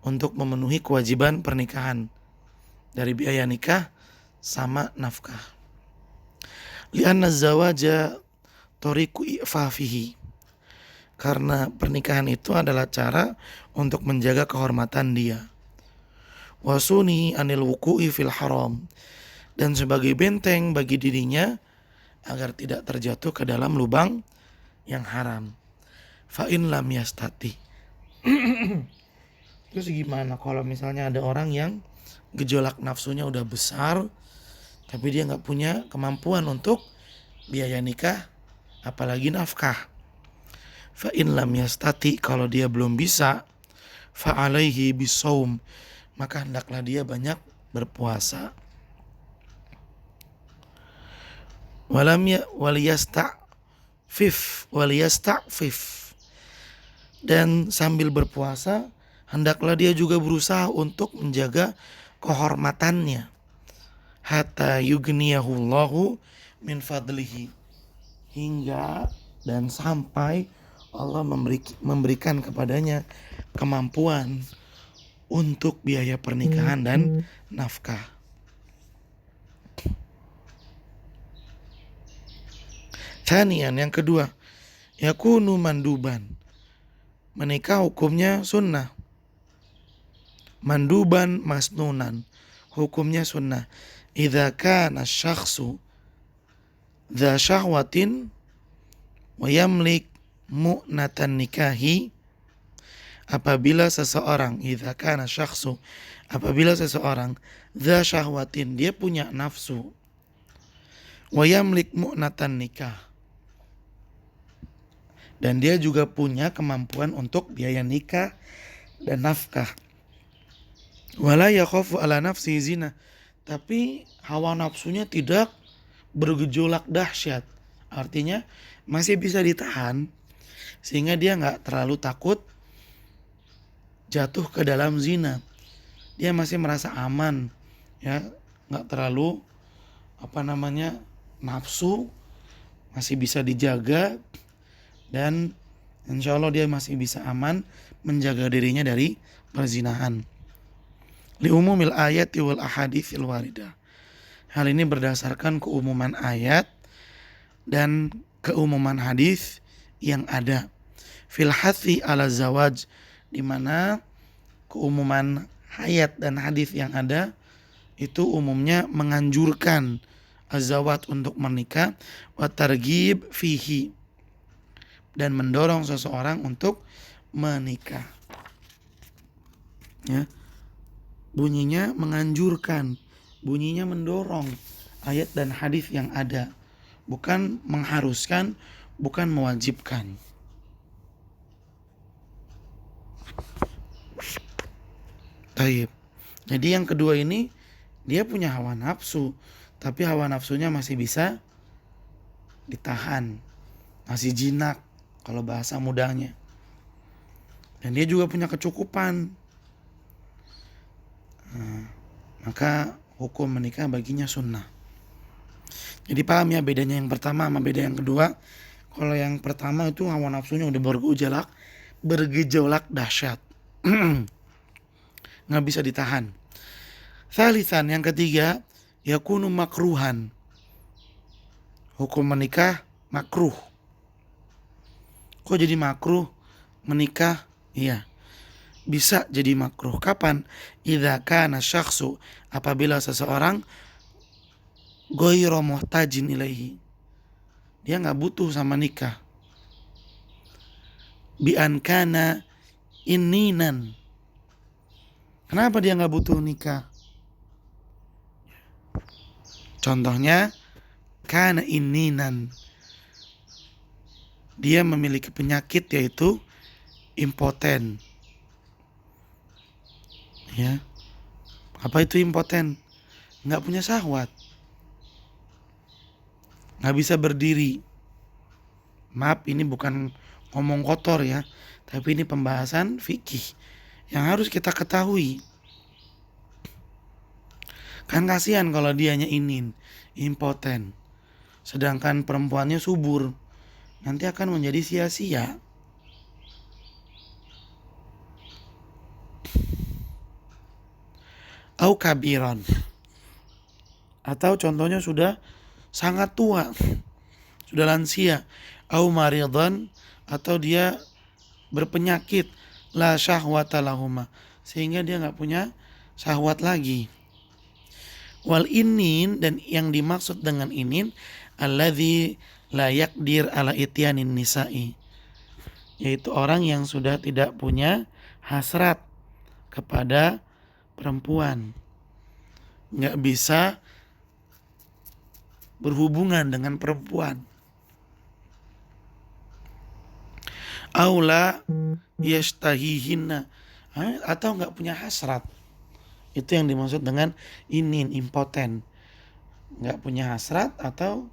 Speaker 1: untuk memenuhi kewajiban pernikahan dari biaya nikah sama nafkah. Lianna zawaja toriku i'fafihi, karena pernikahan itu adalah cara untuk menjaga kehormatan dia. Wasuni anil wuku'i fil haram, dan sebagai benteng bagi dirinya agar tidak terjatuh ke dalam lubang yang haram. Fa in lam yastati. Terus gimana kalau misalnya ada orang yang gejolak nafsunya udah besar, tapi dia nggak punya kemampuan untuk biaya nikah, apalagi nafkah. Fa in lam yastati, kalau dia belum bisa, fa alaihi bisawm, maka hendaklah dia banyak berpuasa. Waliyasta'fif, dan sambil berpuasa hendaklah dia juga berusaha untuk menjaga kehormatannya. Hatta yughniyahullahu min fadlihi, hingga dan sampai Allah memberikan kepadanya kemampuan untuk biaya pernikahan dan nafkah. Tsanian, yang kedua, yakunu manduban, menikah hukumnya sunnah. Manduban masnunan, hukumnya sunnah. Idza kana syakhsu dza syahwatin Wa yamlik mu'natan nikahi, apabila seseorang apabila seseorang dza syahwatin, dia punya nafsu. Wa yamlik mu'natan nikah, dan dia juga punya kemampuan untuk biaya nikah dan nafkah. Wala yakhafu ala nafsi zina, tapi hawa nafsunya tidak bergejolak dahsyat. Artinya masih bisa ditahan sehingga dia nggak terlalu takut jatuh ke dalam zina. Dia masih merasa aman, ya, nggak terlalu nafsu, masih bisa dijaga, dan insya Allah dia masih bisa aman menjaga dirinya dari perzinahan. Li umumil ayati wal ahaditsil waridah. Hal ini berdasarkan keumuman ayat dan keumuman hadis yang ada. Fil hathi ala zawaj, di mana keumuman ayat dan hadis yang ada itu umumnya menganjurkan azawat untuk menikah, wa targhib fihi, dan mendorong seseorang untuk menikah. Ya. Bunyinya menganjurkan, bunyinya mendorong ayat dan hadis yang ada, bukan mengharuskan, bukan mewajibkan. Taib. Jadi yang kedua ini dia punya hawa nafsu, tapi hawa nafsunya masih bisa ditahan, masih jinak kalau bahasa mudanya. Dan dia juga punya kecukupan. Maka hukum menikah baginya sunnah. Jadi paham ya bedanya yang pertama sama beda yang kedua. Kalau yang pertama itu hawa nafsunya udah bergejolak dahsyat. Nggak bisa ditahan. Tsalitsan, yang ketiga, yakunu makruhan. Hukum menikah makruh. Kok jadi makruh menikah? Iya, bisa jadi makruh. Kapan? Idza kana syakhsu, apabila seseorang ghairu muhtajin ilaihi, dia nggak butuh sama nikah. Bi an kana inninan, kenapa dia nggak butuh nikah? Contohnya, kana inninan, dia memiliki penyakit yaitu impoten. Ya, apa itu impoten? Nggak punya syahwat, nggak bisa berdiri. Maaf, ini bukan ngomong kotor ya, tapi ini pembahasan fikih yang harus kita ketahui. Kan kasihan kalau dianya impoten, sedangkan perempuannya subur, nanti akan menjadi sia-sia. Au kabiran, atau contohnya sudah sangat tua, sudah lansia. Au maridan, atau dia berpenyakit, la syahwata lahuma, sehingga dia nggak punya syahwat lagi. Wal inin, dan yang dimaksud dengan inin, alladzi la yaqdir ala ityanin nisa'i, yaitu orang yang sudah tidak punya hasrat kepada perempuan, nggak bisa berhubungan dengan perempuan. Aula yashtahihinna, atau nggak punya hasrat. Itu yang dimaksud dengan impoten, nggak punya hasrat atau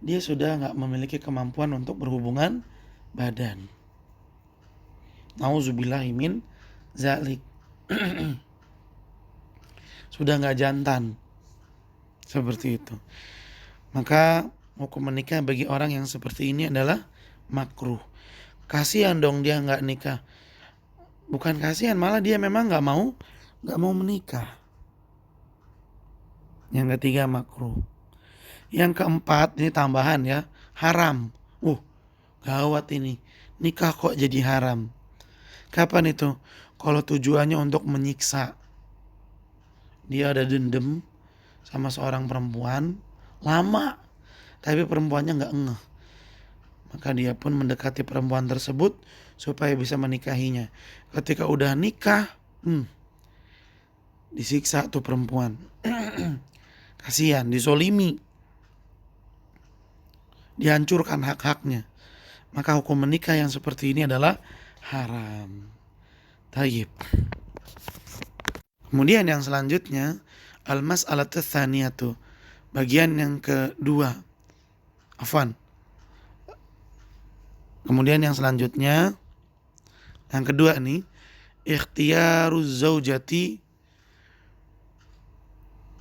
Speaker 1: dia sudah nggak memiliki kemampuan untuk berhubungan badan. Nauzubillahi min zalik. Sudah nggak jantan, seperti itu. Maka hukum menikah bagi orang yang seperti ini adalah makruh. Kasihan dong dia nggak nikah. Bukan kasihan, malah dia memang nggak mau menikah. Yang ketiga makruh. Yang keempat, ini tambahan ya, haram. Gawat ini, nikah kok jadi haram. Kapan itu? Kalau tujuannya untuk menyiksa. Dia ada dendam sama seorang perempuan lama, tapi perempuannya nggak ngeh. maka dia pun mendekati perempuan tersebut supaya bisa menikahinya. Ketika udah nikah, disiksa tuh perempuan. Kasihan, disolimi, dihancurkan hak-haknya. Maka hukum menikah yang seperti ini adalah haram. Tayyib. Kemudian yang selanjutnya, al-mas'alatu tsaniyatu, bagian yang kedua. Kemudian yang selanjutnya, yang kedua nih, ikhtiyaruz zaujati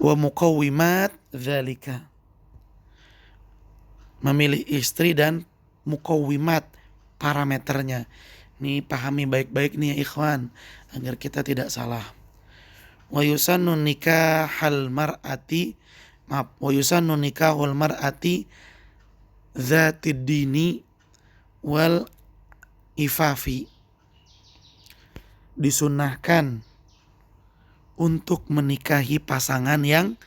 Speaker 1: wa muqawwimat dzalika. Memilih istri dan muqawwimat, parameternya. Nih pahami baik-baik nih ya ikhwan, agar kita tidak salah. Wa yusannu nikahul mar'ati dzatid dini wal ifafi. Disunahkan untuk menikahi pasangan yang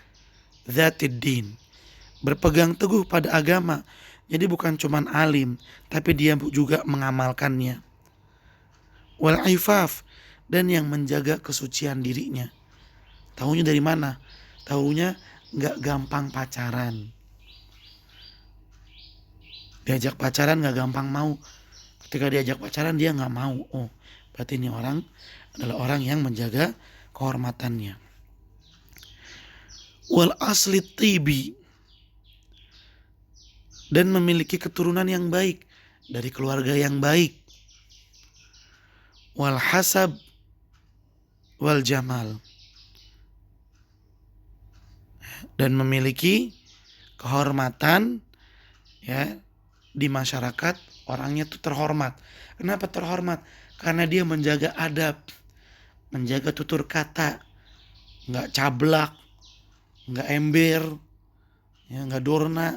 Speaker 1: dzatid din, berpegang teguh pada agama. Jadi bukan cuman alim, tapi dia juga mengamalkannya. Wal ifaf, dan yang menjaga kesucian dirinya. Tahunya dari mana? Tahunya gak gampang pacaran. Diajak pacaran gak gampang mau. Ketika diajak pacaran dia gak mau. Oh, berarti ini orang adalah orang yang menjaga kehormatannya. Wal asli tibi, dan memiliki keturunan yang baik, dari keluarga yang baik. Wal hasab wal jamal, dan memiliki kehormatan ya di masyarakat, orangnya itu terhormat. Kenapa terhormat? Karena dia menjaga adab, menjaga tutur kata, nggak cablak, nggak ember, ya nggak dorna.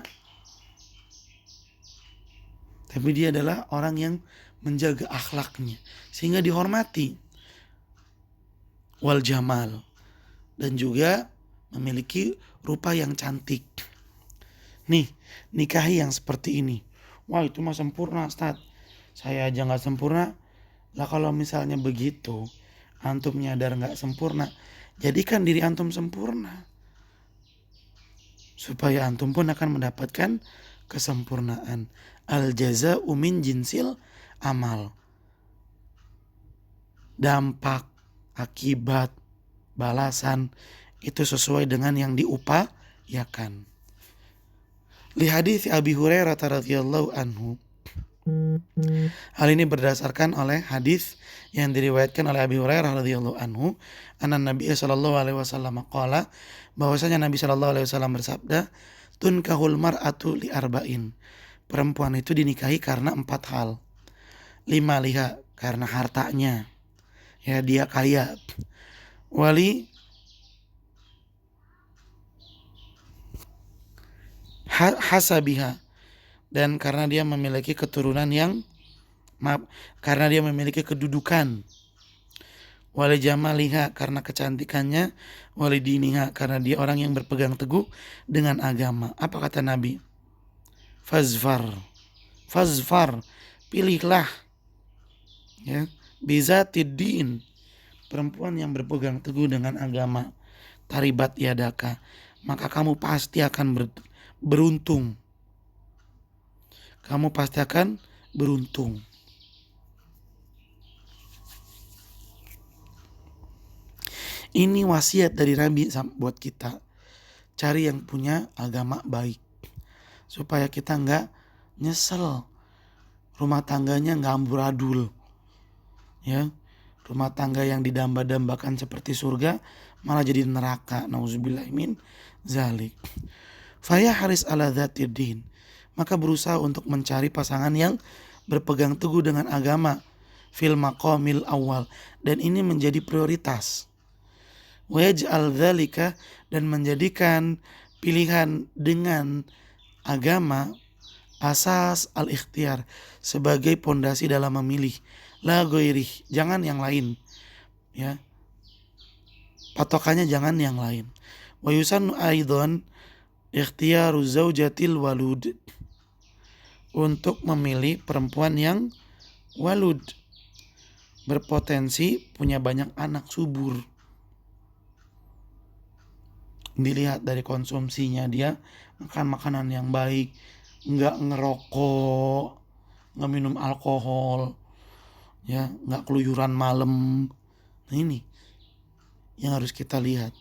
Speaker 1: Tapi dia adalah orang yang menjaga akhlaknya sehingga dihormati. Wal jamal, dan juga memiliki rupa yang cantik. Nih, nikahi yang seperti ini. Wah, itu mah sempurna, Ustaz. Saya aja gak sempurna. Lah kalau misalnya begitu, antum nyadar gak sempurna, jadikan diri antum sempurna, supaya antum pun akan mendapatkan kesempurnaan. Al jaza'u min jinsil amal. Dampak, akibat, balasan itu sesuai dengan yang diupayakan. Li hadits Abi Hurairah radhiyallahu anhu. Hal ini berdasarkan oleh hadis yang diriwayatkan oleh Abi Hurairah radhiyallahu anhu, anna Nabi sallallahu alaihi wasallam qala, bahwasanya Nabi sallallahu alaihi wasallam bersabda, tunkahul mar'atu li arba'in. Perempuan itu dinikahi karena 4 hal. 5 liha, karena hartanya. Ya, dia kaya. Wali hasabiha, dan karena dia memiliki keturunan yang karena dia memiliki kedudukan. Wali jamaliha, karena kecantikannya. Wali diniha, karena dia orang yang berpegang teguh dengan agama. Apa kata Nabi? Fazfar, pilihlah ya, bizatid din, perempuan yang berpegang teguh dengan agama. Taribat yadaka, maka kamu pasti akan beruntung. Kamu pasti akan beruntung. Ini wasiat dari Nabi buat kita. Cari yang punya agama baik, supaya kita gak nyesel. Rumah tangganya gak amburadul, ya. Rumah tangga yang didamba-dambakan seperti surga malah jadi neraka. Nauzubillahi min zalik. Faya haris ala dzatid din, maka berusaha untuk mencari pasangan yang berpegang teguh dengan agama. Fil maqamil awal, dan ini menjadi prioritas. Waj'al dzalika, dan menjadikan pilihan dengan agama asas al-ikhtiyar, sebagai pondasi dalam memilih. La ghairih, jangan yang lain, ya. Patokannya jangan yang lain. Wa yusannu aidan ikhtiyaru zaujatil walud untuk memilih perempuan yang walud, berpotensi punya banyak anak subur. Dilihat dari konsumsinya, dia makan makanan yang baik, nggak ngerokok, nggak minum alkohol, ya, nggak keluyuran malam. Nah, ini yang harus kita lihat.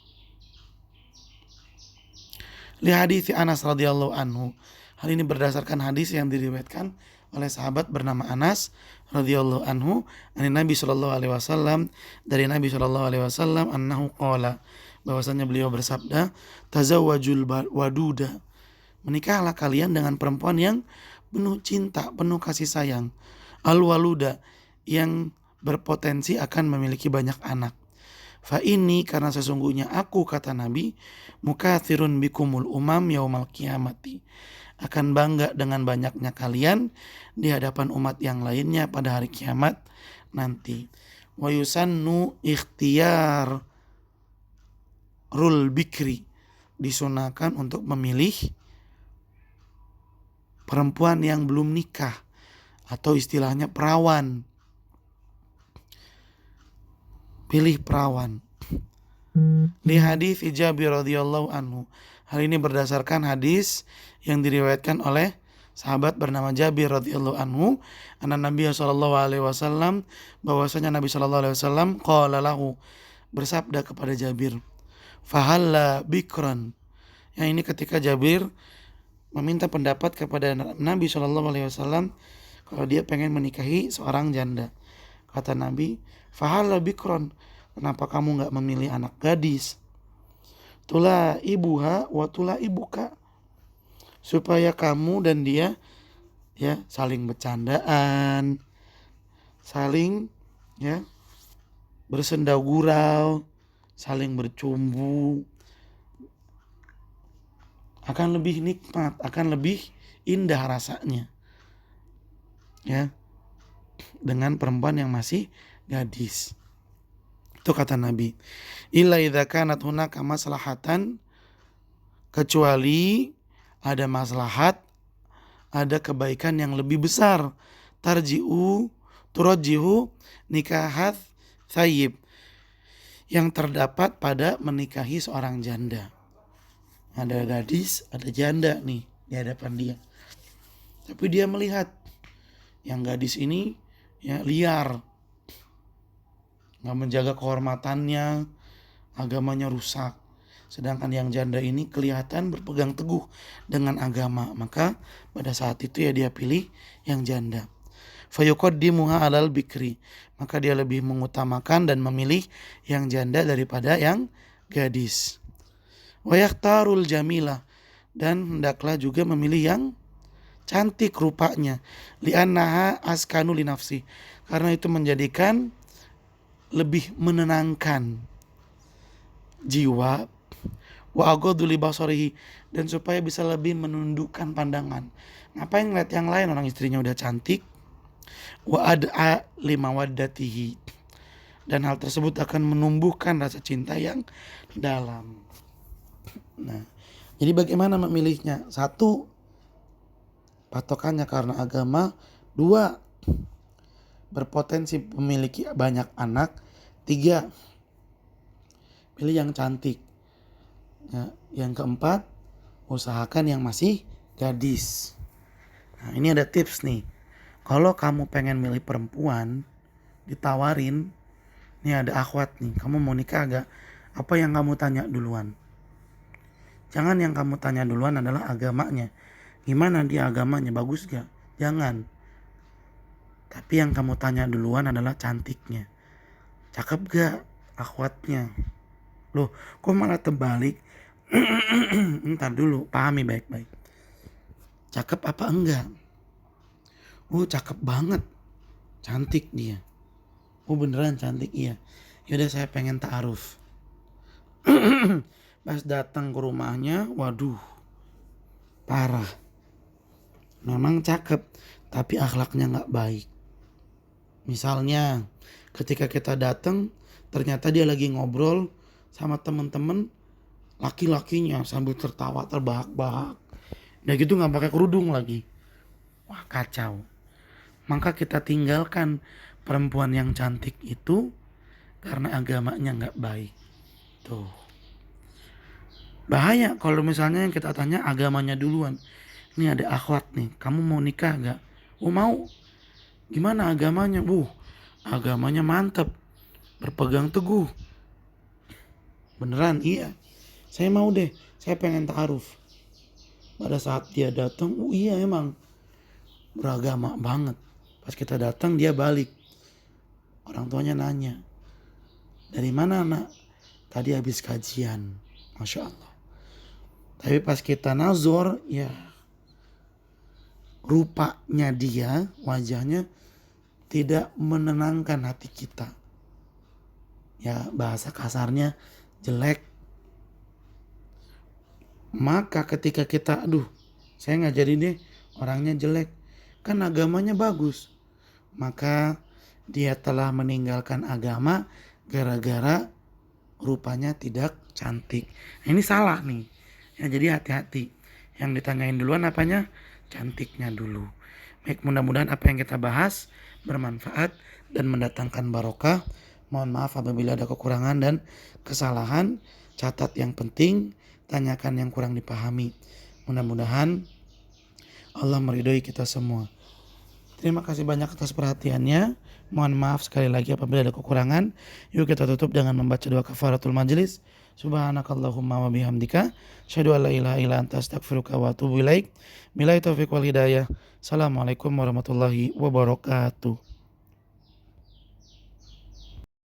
Speaker 1: Li hadits Anas radhiyallahu anhu. Hal ini berdasarkan hadis yang diriwayatkan oleh sahabat bernama Anas radhiyallahu anhu dari Nabi sallallahu alaihi wasallam, dari Nabi sallallahu alaihi wasallam annahu qala, bahwasanya beliau bersabda, tazawwajul waduda, menikahlah kalian dengan perempuan yang penuh cinta, penuh kasih sayang, al waluda, yang berpotensi akan memiliki banyak anak. Fa ini, karena sesungguhnya aku, kata Nabi, mukatsirun bikumul umam yaumal qiyamati, akan bangga dengan banyaknya kalian di hadapan umat yang lainnya pada hari kiamat nanti. Wa yusannu ikhtiyar rul bikri, disunahkan untuk memilih perempuan yang belum nikah atau istilahnya perawan. Pilih perawan. Di hadis Jabir radhiyallahu anhu. Hal ini berdasarkan hadis yang diriwayatkan oleh sahabat bernama Jabir radhiyallahu anhu, anna Nabi sallallahu alaihi wasallam, bahwasanya Nabi sallallahu alaihi wasallam qala lahu, bersabda kepada Jabir, fahalla bikran. Yang ini ketika Jabir meminta pendapat kepada Nabi sallallahu alaihi wasallam kalau dia pengen menikahi seorang janda. Kata Nabi, fahalla bikran, kenapa kamu enggak memilih anak gadis? Tula ibuha wa tula ibuka, supaya kamu dan dia, ya, saling bercandaan, saling, ya, bersenda gurau, saling bercumbu, akan lebih nikmat, akan lebih indah rasanya, ya, dengan perempuan yang masih gadis. Itu kata Nabi. Illa idza kanat hunaka maslahatan, kecuali ada maslahat, ada kebaikan yang lebih besar, turajjihu nikahat thayyib, yang terdapat pada menikahi seorang janda. Ada gadis, ada janda nih di hadapan dia. Tapi dia melihat yang gadis ini, ya, liar, nggak menjaga kehormatannya, agamanya rusak. Sedangkan yang janda ini kelihatan berpegang teguh dengan agama. Maka pada saat itu, ya, dia pilih yang janda. Fayuqaddimuha alal bikri, maka dia lebih mengutamakan dan memilih yang janda daripada yang gadis. Wa yakhtarul jamilah, dan hendaklah juga memilih yang cantik rupanya, li'annaha askanu li nafsi, karena itu menjadikan lebih menenangkan jiwa, wa aghaddu li basarihi, dan supaya bisa lebih menundukkan pandangan. Ngapain ngeliat yang lain, orang istrinya udah cantik. Wa ad'a li mawaddatihi, dan hal tersebut akan menumbuhkan rasa cinta yang dalam. Nah, jadi bagaimana memilihnya? 1, patokannya karena agama. 2, berpotensi memiliki banyak anak. 3, pilih yang cantik. Ya, yang keempat, usahakan yang masih gadis. Nah, ini ada tips nih. Kalau kamu pengen milih perempuan, ditawarin, nih ada akhwat nih, kamu mau nikah gak? Apa yang kamu tanya duluan? Jangan yang kamu tanya duluan adalah agamanya. Gimana dia agamanya, bagus gak? Jangan. Tapi yang kamu tanya duluan adalah cantiknya. Cakep gak akhwatnya? Loh, kok malah terbalik? Ntar dulu, pahami baik-baik. Cakep apa enggak? Oh, cakep banget, cantik dia. Oh, beneran cantik, iya. Yaudah, saya pengen ta'aruf. Pas datang ke rumahnya, waduh, parah. Memang cakep, tapi akhlaknya gak baik. Misalnya, ketika kita datang, ternyata dia lagi ngobrol sama teman-teman laki-lakinya sambil tertawa terbahak-bahak. Udah gitu gak pakai kerudung lagi. wah kacau. Maka kita tinggalkan perempuan yang cantik itu karena agamanya nggak baik. Tuh. Bahaya kalau misalnya yang kita tanya agamanya duluan. Ini ada akhwat nih, kamu mau nikah gak? Oh mau. Gimana agamanya? Agamanya mantap. Berpegang teguh. Beneran? Iya. Saya mau deh. Saya pengen ta'aruf. Pada saat dia datang, iya emang beragama banget. Pas kita datang dia balik. Orang tuanya nanya, dari mana nak? Tadi habis kajian. Masya Allah. Tapi pas kita nazor, ya rupanya dia, wajahnya tidak menenangkan hati kita. Ya bahasa kasarnya jelek. Maka ketika kita, saya nggak jadi deh, orangnya jelek. Kan agamanya bagus. Maka dia telah meninggalkan agama gara-gara rupanya tidak cantik. Nah, ini salah nih. Ya, jadi hati-hati. Yang ditanyain duluan apanya? Cantiknya dulu. Baik, mudah-mudahan apa yang kita bahas bermanfaat dan mendatangkan barokah. Mohon maaf apabila ada kekurangan dan kesalahan. Catat yang penting, tanyakan yang kurang dipahami. Mudah-mudahan Allah meridhoi kita semua. Terima kasih banyak atas perhatiannya. Mohon maaf sekali lagi apabila ada kekurangan. Yuk kita tutup dengan membaca doa kafaratul majlis. Subhanakallahumma wa bihamdika asyhadu an la ilaha illa anta astaghfiruka wa atubu ilaik. Billahi taufiq wal hidayah. Assalamualaikum warahmatullahi wabarakatuh.